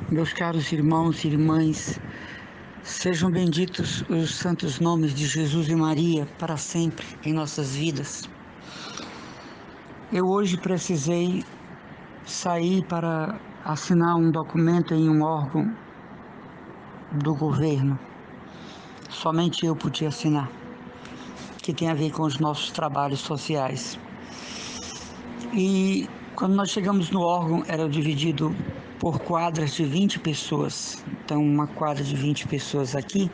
Meus caros irmãos e irmãs, sejam benditos os santos nomes de Jesus e Maria para sempre em nossas vidas. Eu hoje precisei sair para assinar um documento em um órgão do governo. Somente eu podia assinar, que tem a ver com os nossos trabalhos sociais. E quando nós chegamos no órgão, era dividido por quadras de 20 pessoas. Então, uma quadra de 20 pessoas aqui,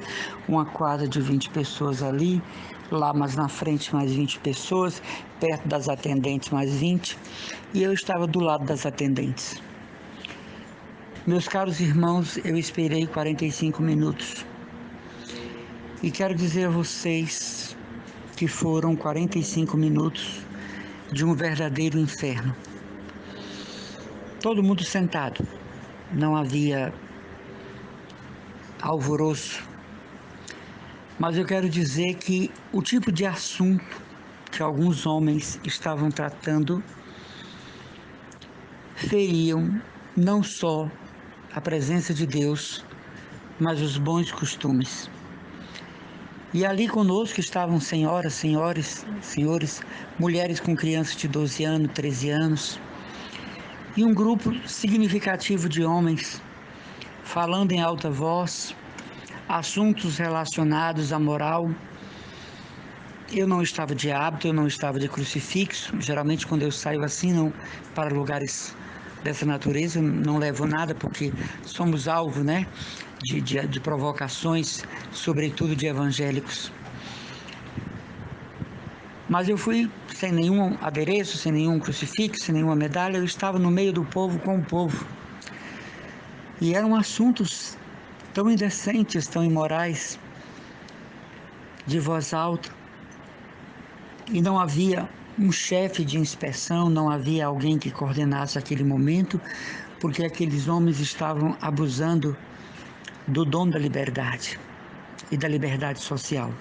uma quadra de 20 pessoas ali, lá mais na frente mais 20 pessoas, perto das atendentes mais 20, e eu estava do lado das atendentes. Meus caros irmãos, eu esperei 45 minutos. E quero dizer a vocês que foram 45 minutos de um verdadeiro inferno. Todo mundo sentado, não havia alvoroço, mas eu quero dizer que o tipo de assunto que alguns homens estavam tratando feriam não só a presença de Deus, mas os bons costumes. E ali conosco estavam senhoras, senhores, mulheres com crianças de 12 anos, 13 anos, e um grupo significativo de homens falando em alta voz, assuntos relacionados à moral. Eu não estava de hábito, eu não estava de crucifixo. Geralmente quando eu saio assim, não, para lugares dessa natureza, não levo nada, porque somos alvo, né, de provocações, sobretudo de evangélicos. Mas eu fui sem nenhum adereço, sem nenhum crucifixo, sem nenhuma medalha. Eu estava no meio do povo, com o povo. E eram assuntos tão indecentes, tão imorais, de voz alta. E não havia um chefe de inspeção, não havia alguém que coordenasse aquele momento, porque aqueles homens estavam abusando do dom da liberdade e da liberdade social.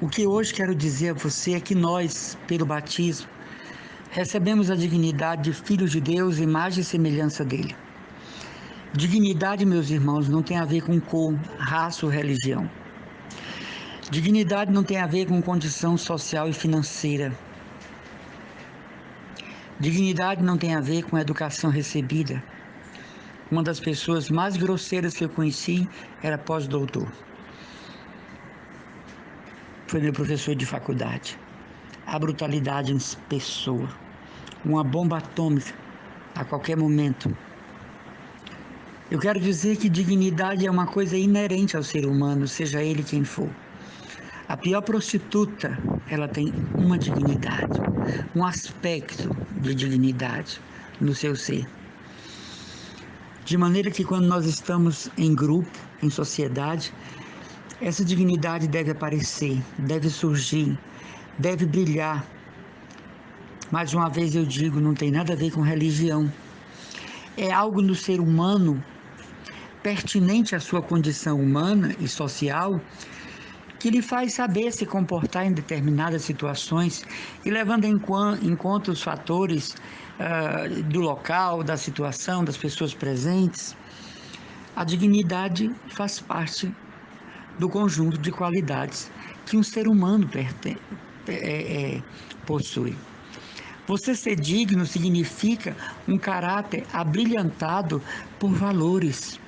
O que hoje quero dizer a você é que nós, pelo batismo, recebemos a dignidade de filhos de Deus, imagem e semelhança dele. Dignidade, meus irmãos, não tem a ver com cor, raça ou religião. Dignidade não tem a ver com condição social e financeira. Dignidade não tem a ver com educação recebida. Uma das pessoas mais grosseiras que eu conheci era pós-doutor. Foi meu professor de faculdade. A brutalidade em pessoa. Uma bomba atômica a qualquer momento. Eu quero dizer que dignidade é uma coisa inerente ao ser humano, seja ele quem for. A pior prostituta, ela tem uma dignidade, um aspecto de dignidade no seu ser. De maneira que quando nós estamos em grupo, em sociedade, essa dignidade deve aparecer, deve surgir, deve brilhar. Mais uma vez eu digo, não tem nada a ver com religião. É algo no ser humano, pertinente à sua condição humana e social, que lhe faz saber se comportar em determinadas situações e levando em conta os fatores do local, da situação, das pessoas presentes. A dignidade faz parte do conjunto de qualidades que um ser humano possui. Você ser digno significa um caráter abrilhantado por valores.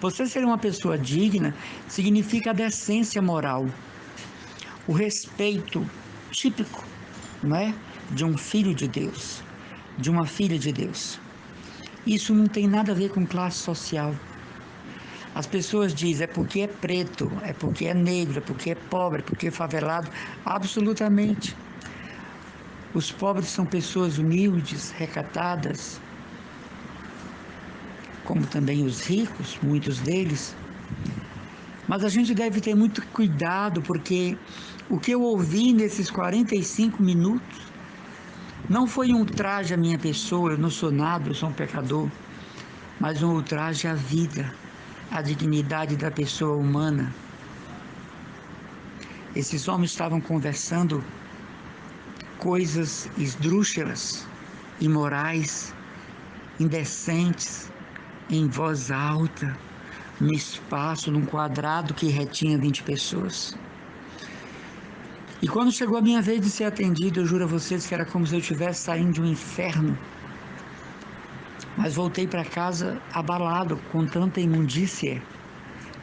Você ser uma pessoa digna significa a decência moral, o respeito típico, não é? De um filho de Deus, de uma filha de Deus. Isso não tem nada a ver com classe social. As pessoas dizem, é porque é preto, é porque é negro, é porque é pobre, é porque é favelado. Absolutamente. Os pobres são pessoas humildes, recatadas, como também os ricos, muitos deles. Mas a gente deve ter muito cuidado, porque o que eu ouvi nesses 45 minutos não foi um ultraje à minha pessoa, eu não sou nada, eu sou um pecador, mas um ultraje à vida, à dignidade da pessoa humana. Esses homens estavam conversando coisas esdrúxulas, imorais, indecentes, em voz alta, no espaço, num quadrado que retinha 20 pessoas. E quando chegou a minha vez de ser atendido, eu juro a vocês que era como se eu estivesse saindo de um inferno. Mas voltei para casa abalado com tanta imundícia,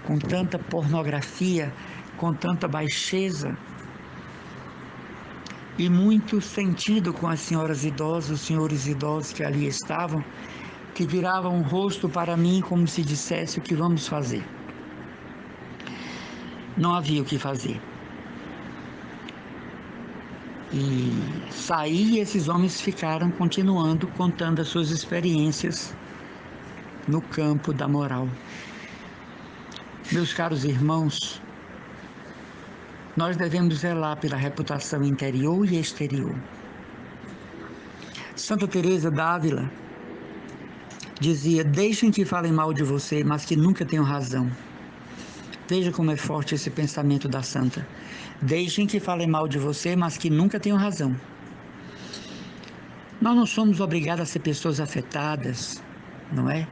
com tanta pornografia, com tanta baixeza, e muito sentido com as senhoras idosas, os senhores idosos que ali estavam, que viravam o rosto para mim como se dissesse: o que vamos fazer? Não havia o que fazer. E saí, e esses homens ficaram continuando contando as suas experiências no campo da moral. Meus caros irmãos, nós devemos zelar pela reputação interior e exterior. Santa Teresa d'Ávila dizia: deixem que falem mal de você, mas que nunca tenham razão. Veja como é forte esse pensamento da santa. Deixem que falem mal de você, mas que nunca tenham razão. Nós não somos obrigados a ser pessoas afetadas, não é?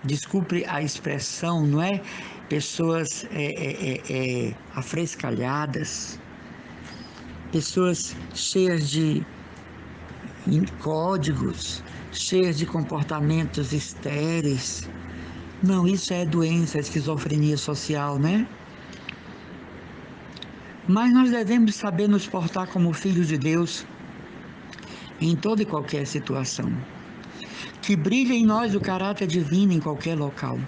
Desculpe a expressão, não é? Pessoas afrescalhadas, pessoas cheias de códigos, cheias de comportamentos estéreis. Não, isso é doença, é esquizofrenia social, né? Mas nós devemos saber nos portar como filhos de Deus em toda e qualquer situação. Que brilhe em nós o caráter divino em qualquer local.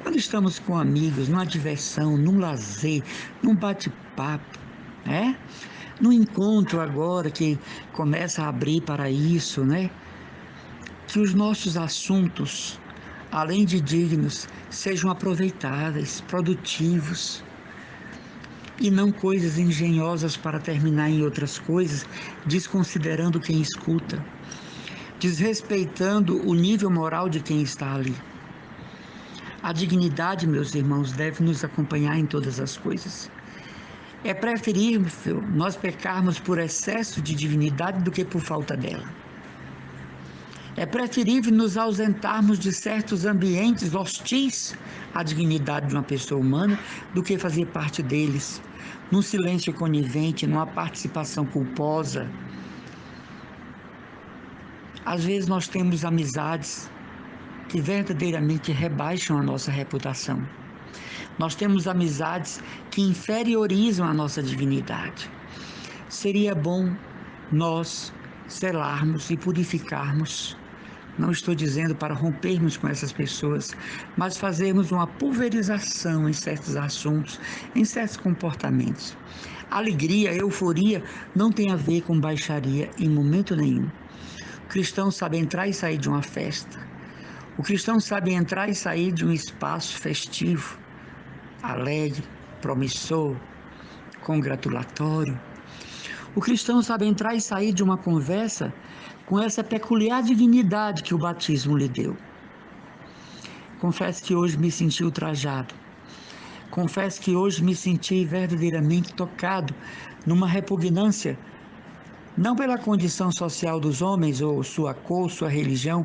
Quando estamos com amigos, numa diversão, num lazer, num bate-papo, né? No encontro agora que começa a abrir para isso, né? Que os nossos assuntos, além de dignos, sejam aproveitáveis, produtivos, e não coisas engenhosas para terminar em outras coisas, desconsiderando quem escuta, desrespeitando o nível moral de quem está ali. A dignidade, meus irmãos, deve nos acompanhar em todas as coisas. É preferível nós pecarmos por excesso de dignidade do que por falta dela. É preferível nos ausentarmos de certos ambientes hostis à dignidade de uma pessoa humana do que fazer parte deles, num silêncio conivente, numa participação culposa. Às vezes nós temos amizades que verdadeiramente rebaixam a nossa reputação. Nós temos amizades que inferiorizam a nossa dignidade. Seria bom nós zelarmos e purificarmos. Não estou dizendo para rompermos com essas pessoas, mas fazermos uma pulverização em certos assuntos, em certos comportamentos. Alegria, euforia não tem a ver com baixaria em momento nenhum. O cristão sabe entrar e sair de uma festa. O cristão sabe entrar e sair de um espaço festivo, alegre, promissor, congratulatório. O cristão sabe entrar e sair de uma conversa com essa peculiar dignidade que o batismo lhe deu. Confesso que hoje me senti ultrajado. Confesso que hoje me senti verdadeiramente tocado numa repugnância, não pela condição social dos homens ou sua cor, sua religião,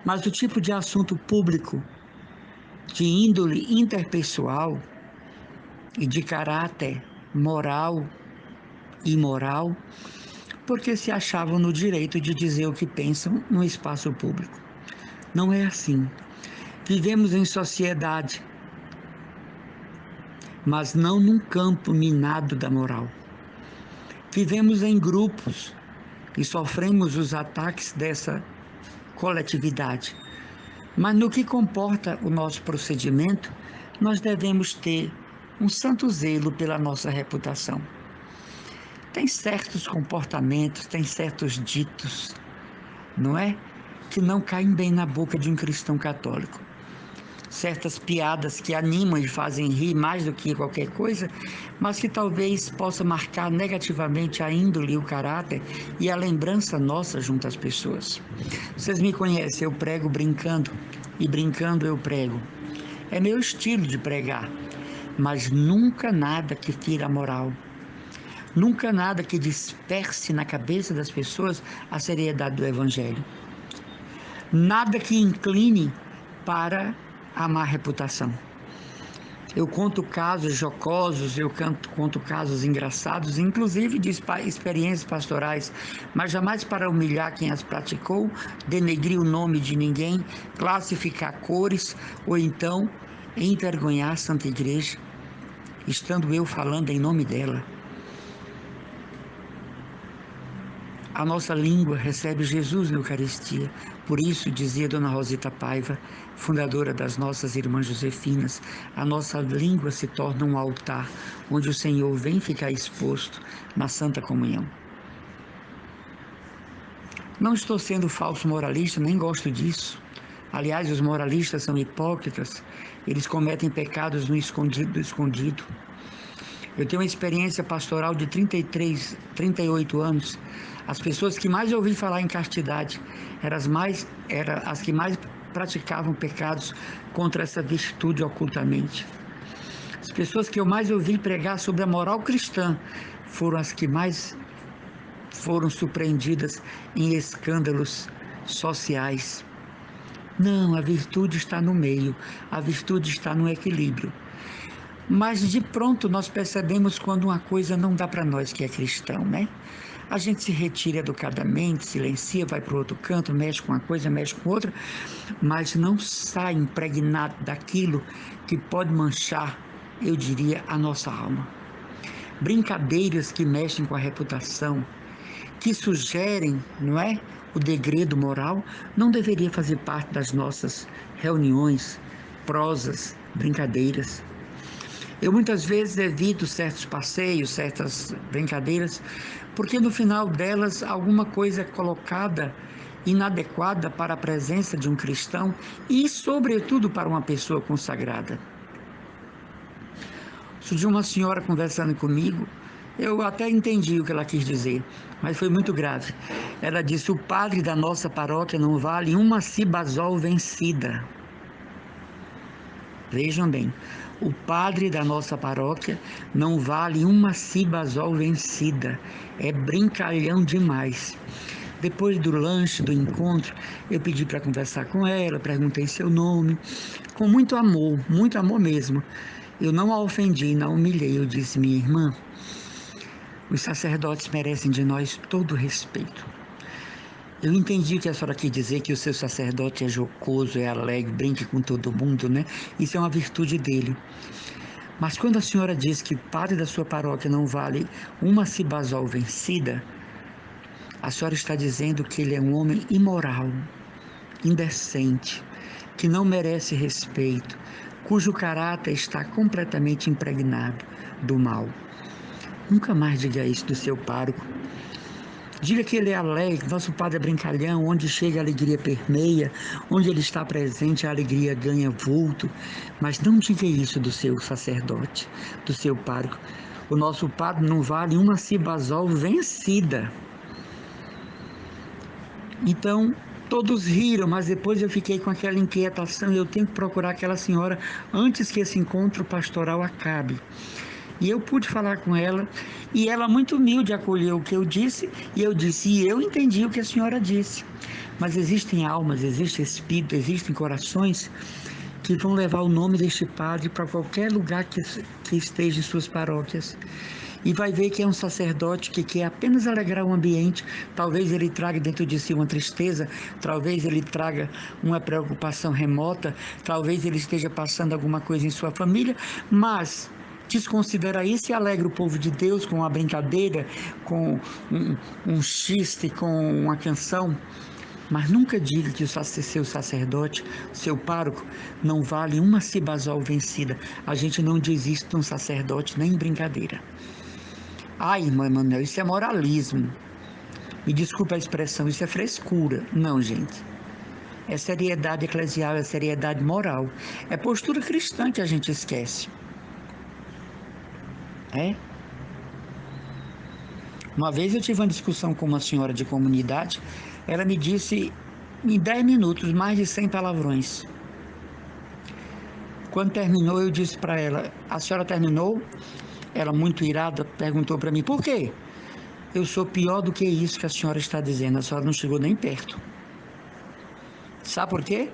mas do tipo de assunto público, de índole interpessoal e de caráter moral e imoral, porque se achavam no direito de dizer o que pensam no espaço público. Não é assim. Vivemos em sociedade, mas não num campo minado da moral. Vivemos em grupos e sofremos os ataques dessa coletividade. Mas no que comporta o nosso procedimento, nós devemos ter um santo zelo pela nossa reputação. Tem certos comportamentos, tem certos ditos, não é? Que não caem bem na boca de um cristão católico. Certas piadas que animam e fazem rir mais do que qualquer coisa, mas que talvez possa marcar negativamente a índole, o caráter e a lembrança nossa junto às pessoas. Vocês me conhecem, eu prego brincando, e brincando eu prego. É meu estilo de pregar, mas nunca nada que tire a moral. Nunca nada que disperse na cabeça das pessoas a seriedade do Evangelho. Nada que incline para a má reputação. Eu conto casos jocosos, conto casos engraçados, inclusive de experiências pastorais, mas jamais para humilhar quem as praticou, denegrir o nome de ninguém, classificar cores ou então envergonhar a Santa Igreja, estando eu falando em nome dela. A nossa língua recebe Jesus na Eucaristia. Por isso, dizia Dona Rosita Paiva, fundadora das nossas Irmãs Josefinas, a nossa língua se torna um altar onde o Senhor vem ficar exposto na Santa Comunhão. Não estou sendo falso moralista, nem gosto disso. Aliás, os moralistas são hipócritas, eles cometem pecados no escondido do escondido. Eu tenho uma experiência pastoral de 38 anos. As pessoas que mais ouvi falar em castidade eram as que mais praticavam pecados contra essa virtude ocultamente. As pessoas que eu mais ouvi pregar sobre a moral cristã foram as que mais foram surpreendidas em escândalos sociais. Não, a virtude está no meio, a virtude está no equilíbrio. Mas de pronto nós percebemos quando uma coisa não dá para nós que é cristão, né? A gente se retira educadamente, silencia, vai para o outro canto, mexe com uma coisa, mexe com outra, mas não sai impregnado daquilo que pode manchar, eu diria, a nossa alma. Brincadeiras que mexem com a reputação, que sugerem, não é, o degredo moral, não deveria fazer parte das nossas reuniões, prosas, brincadeiras. Eu muitas vezes evito certos passeios, certas brincadeiras, porque no final delas alguma coisa é colocada inadequada para a presença de um cristão e, sobretudo, para uma pessoa consagrada. Surgiu uma senhora conversando comigo, eu até entendi o que ela quis dizer, mas foi muito grave. Ela disse: o padre da nossa paróquia não vale uma cibazol vencida. Vejam bem, o padre da nossa paróquia não vale uma cibazol vencida, é brincalhão demais. Depois do lanche, do encontro, eu pedi para conversar com ela, perguntei seu nome, com muito amor mesmo. Eu não a ofendi, não humilhei, eu disse: minha irmã, os sacerdotes merecem de nós todo respeito. Eu entendi o que a senhora quis dizer, que o seu sacerdote é jocoso, é alegre, brinca com todo mundo, né? Isso é uma virtude dele. Mas quando a senhora diz que o padre da sua paróquia não vale uma cibazol vencida, a senhora está dizendo que ele é um homem imoral, indecente, que não merece respeito, cujo caráter está completamente impregnado do mal. Nunca mais diga isso do seu pároco. Diga que ele é alegre, nosso padre é brincalhão, onde chega a alegria permeia, onde ele está presente a alegria ganha vulto, mas não diga isso do seu sacerdote, do seu pároco. O nosso padre não vale uma cibazol vencida. Então, todos riram, mas depois eu fiquei com aquela inquietação, eu tenho que procurar aquela senhora antes que esse encontro pastoral acabe. E eu pude falar com ela, e ela muito humilde acolheu o que eu disse, e eu disse, e eu entendi o que a senhora disse. Mas existem almas, existe espírito, existem corações que vão levar o nome deste padre para qualquer lugar que esteja em suas paróquias. E vai ver que é um sacerdote que quer apenas alegrar o ambiente. Talvez ele traga dentro de si uma tristeza, talvez ele traga uma preocupação remota, talvez ele esteja passando alguma coisa em sua família, mas desconsidera isso e alegra o povo de Deus com uma brincadeira, com um xiste, com uma canção. Mas nunca diga que o seu sacerdote, seu pároco, não vale uma cibazol vencida. A gente não diz isso de um sacerdote nem em brincadeira. Ai, irmã Emanuel, isso é moralismo. Me desculpe a expressão, isso é frescura. Não, gente. É seriedade eclesial, é seriedade moral. É postura cristã que a gente esquece. É? Uma vez eu tive uma discussão com uma senhora de comunidade, ela me disse em 10 minutos mais de 100 palavrões. Quando terminou, eu disse para ela: a senhora terminou? Ela, muito irada, perguntou para mim: por quê? Eu sou pior do que isso que a senhora está dizendo, a senhora não chegou nem perto. Sabe por quê?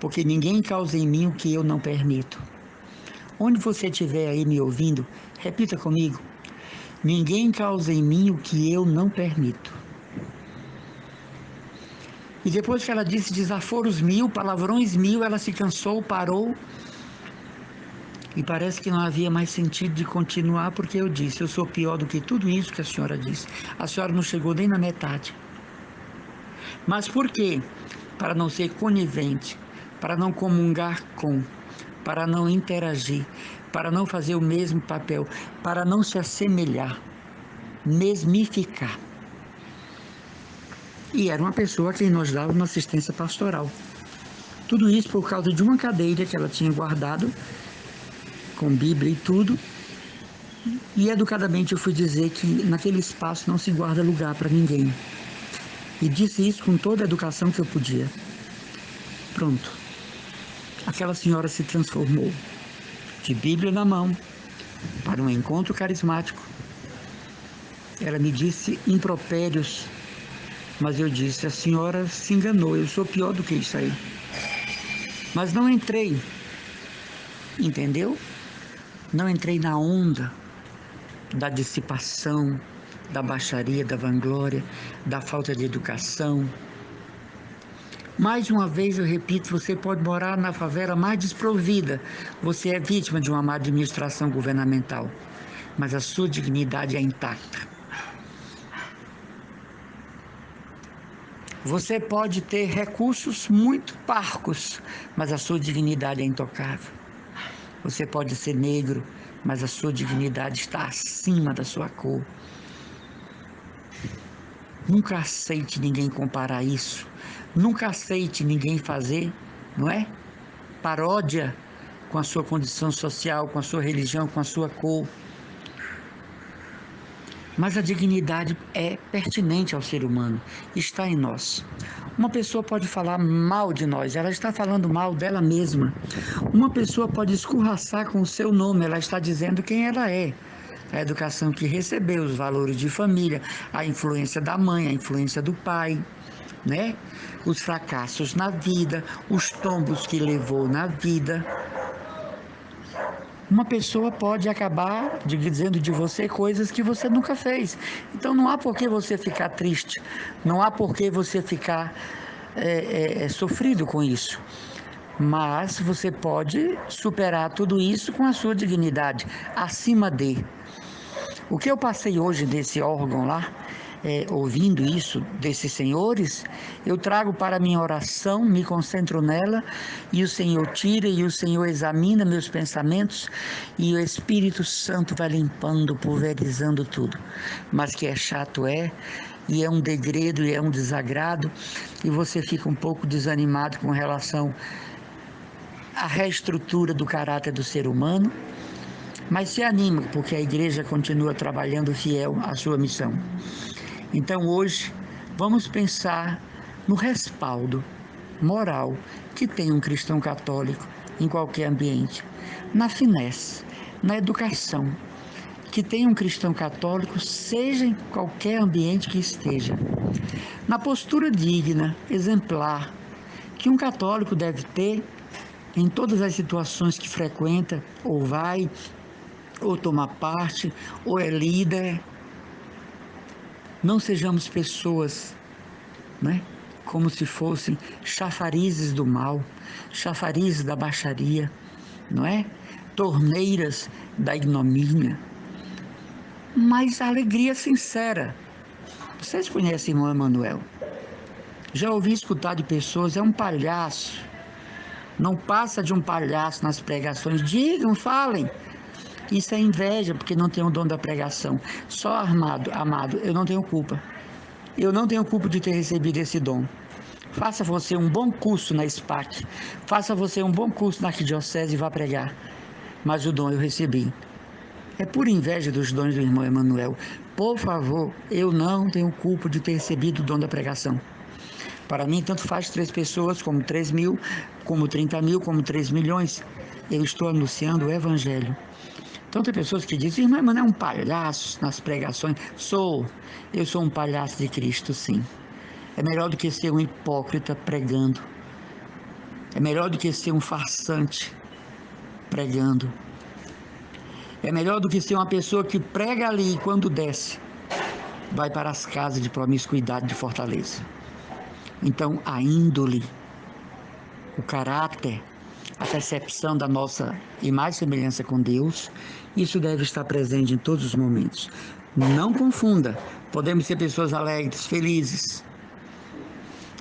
porque ninguém causa em mim o que eu não permito. Onde você estiver aí me ouvindo, repita comigo: ninguém causa em mim o que eu não permito. E depois que ela disse desaforos 1000, palavrões 1000, ela se cansou, parou. E parece que não havia mais sentido de continuar, porque eu disse: eu sou pior do que tudo isso que a senhora disse. A senhora não chegou nem na metade. Mas por quê? Para não ser conivente, para não comungar com, para não interagir, para não fazer o mesmo papel, para não se assemelhar, mesmificar. E era uma pessoa a quem nós dávamos uma assistência pastoral. Tudo isso por causa de uma cadeira que ela tinha guardado, com Bíblia e tudo. E educadamente eu fui dizer que naquele espaço não se guarda lugar para ninguém. E disse isso com toda a educação que eu podia. Pronto. Aquela senhora se transformou de Bíblia na mão para um encontro carismático. Ela me disse impropérios, mas eu disse: a senhora se enganou, eu sou pior do que isso aí. Mas não entrei, entendeu? Não entrei na onda da dissipação, da baixaria, da vanglória, da falta de educação. Mais uma vez eu repito, você pode morar na favela mais desprovida, você é vítima de uma má administração governamental, mas a sua dignidade é intacta. Você pode ter recursos muito parcos, mas a sua dignidade é intocável. Você pode ser negro, mas a sua dignidade está acima da sua cor. Nunca aceite ninguém comparar isso. Nunca aceite ninguém fazer, não é? Paródia com a sua condição social, com a sua religião, com a sua cor. Mas a dignidade é pertinente ao ser humano, está em nós. Uma pessoa pode falar mal de nós, ela está falando mal dela mesma. Uma pessoa pode escorraçar com o seu nome, ela está dizendo quem ela é. A educação que recebeu, os valores de família, a influência da mãe, a influência do pai, né? Os fracassos na vida, os tombos que levou na vida. Uma pessoa pode acabar dizendo de você coisas que você nunca fez. Então não há por que você ficar triste, não há por que você ficar sofrido com isso. Mas você pode superar tudo isso com a sua dignidade, acima de. O que eu passei hoje desse órgão lá, ouvindo isso desses senhores, eu trago para a minha oração, me concentro nela, e o Senhor tira e o Senhor examina meus pensamentos, e o Espírito Santo vai limpando, pulverizando tudo. Mas que é chato e é um degredo, e é um desagrado, e você fica um pouco desanimado com relação à reestrutura do caráter do ser humano, mas se anima, porque a igreja continua trabalhando fiel à sua missão. Então hoje vamos pensar no respaldo moral que tem um cristão católico em qualquer ambiente, na finesse, na educação que tem um cristão católico, seja em qualquer ambiente que esteja, na postura digna, exemplar, que um católico deve ter em todas as situações que frequenta, ou vai, ou toma parte, ou é líder. Não sejamos pessoas, né, como se fossem chafarizes do mal, chafarizes da baixaria, não é? Torneiras da ignomínia. Mas a alegria sincera. Vocês conhecem o irmão Emanuel? Já ouvi escutar de pessoas, é um palhaço. Não passa de um palhaço nas pregações. Digam, falem. Isso é inveja, porque não tem o dom da pregação. Só amado, eu não tenho culpa. Eu não tenho culpa de ter recebido esse dom. Faça você um bom curso na SPAC. Faça você um bom curso na arquidiocese e vá pregar. Mas o dom eu recebi. É por inveja dos dons do irmão Emanuel. Por favor, eu não tenho culpa de ter recebido o dom da pregação. Para mim, tanto faz 3 pessoas, como 3.000, como 30.000, como 3 milhões. Eu estou anunciando o Evangelho. Então tem pessoas que dizem: irmão Emanuel é um palhaço nas pregações. Eu sou um palhaço de Cristo, sim. É melhor do que ser um hipócrita pregando. É melhor do que ser um farsante pregando. É melhor do que ser uma pessoa que prega ali e quando desce, vai para as casas de promiscuidade de Fortaleza. Então, a índole, o caráter, a percepção da nossa imagem e semelhança com Deus, isso deve estar presente em todos os momentos. Não confunda, podemos ser pessoas alegres, felizes.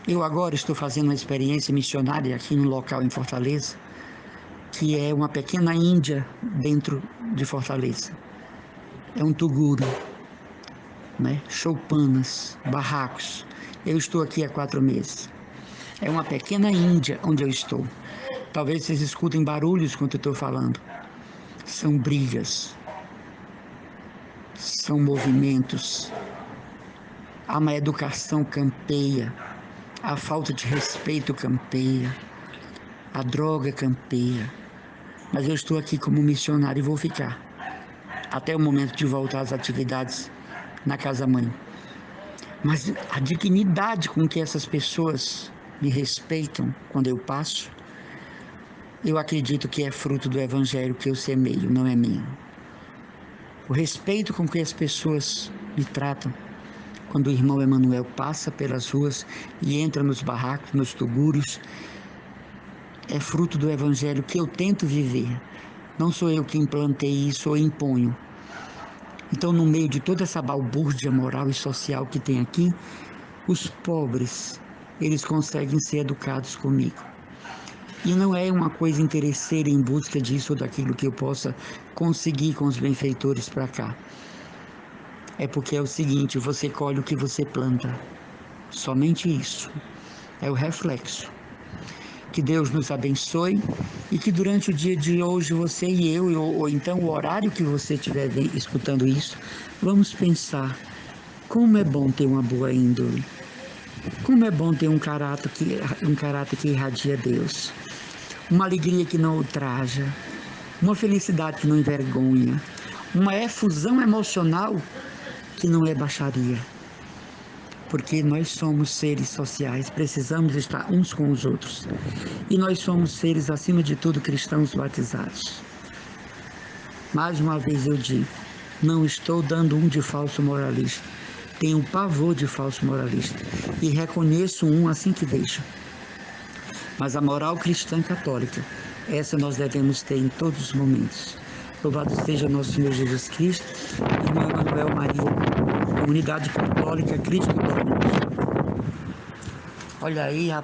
Eu agora estou fazendo uma experiência missionária aqui no local em Fortaleza, que é uma pequena Índia dentro de Fortaleza. É um tuguro, né? Choupanas, barracos. Eu estou aqui há 4 meses. É uma pequena Índia onde eu estou. Talvez vocês escutem barulhos quando eu estou falando. São brigas, são movimentos, há uma educação campeia, a falta de respeito campeia, a droga campeia. Mas eu estou aqui como missionário e vou ficar até o momento de voltar às atividades na casa-mãe. Mas a dignidade com que essas pessoas me respeitam quando eu passo, eu acredito que é fruto do evangelho que eu semeio, não é minha. O respeito com que as pessoas me tratam quando o irmão Emanuel passa pelas ruas e entra nos barracos, nos tugúrios, é fruto do evangelho que eu tento viver. Não sou eu que implantei isso ou imponho. Então, no meio de toda essa balbúrdia moral e social que tem aqui, os pobres, eles conseguem ser educados comigo. E não é uma coisa interesseira em busca disso ou daquilo que eu possa conseguir com os benfeitores para cá. É porque é o seguinte, você colhe o que você planta. Somente isso. É o reflexo. Que Deus nos abençoe e que durante o dia de hoje você e eu, ou então o horário que você estiver escutando isso, vamos pensar como é bom ter uma boa índole, como é bom ter um caráter que irradia Deus, uma alegria que não ultraja, uma felicidade que não envergonha, uma efusão emocional que não é baixaria. Porque nós somos seres sociais, precisamos estar uns com os outros. E nós somos seres, acima de tudo, cristãos batizados. Mais uma vez eu digo, não estou dando um de falso moralista. Tenho pavor de falso moralista. E reconheço um assim que deixo. Mas a moral cristã católica, essa nós devemos ter em todos os momentos. Louvado seja nosso Senhor Jesus Cristo, irmão Emanuel Maria, Comunidade Católica Cristo Dominus. Olha aí, rapaz.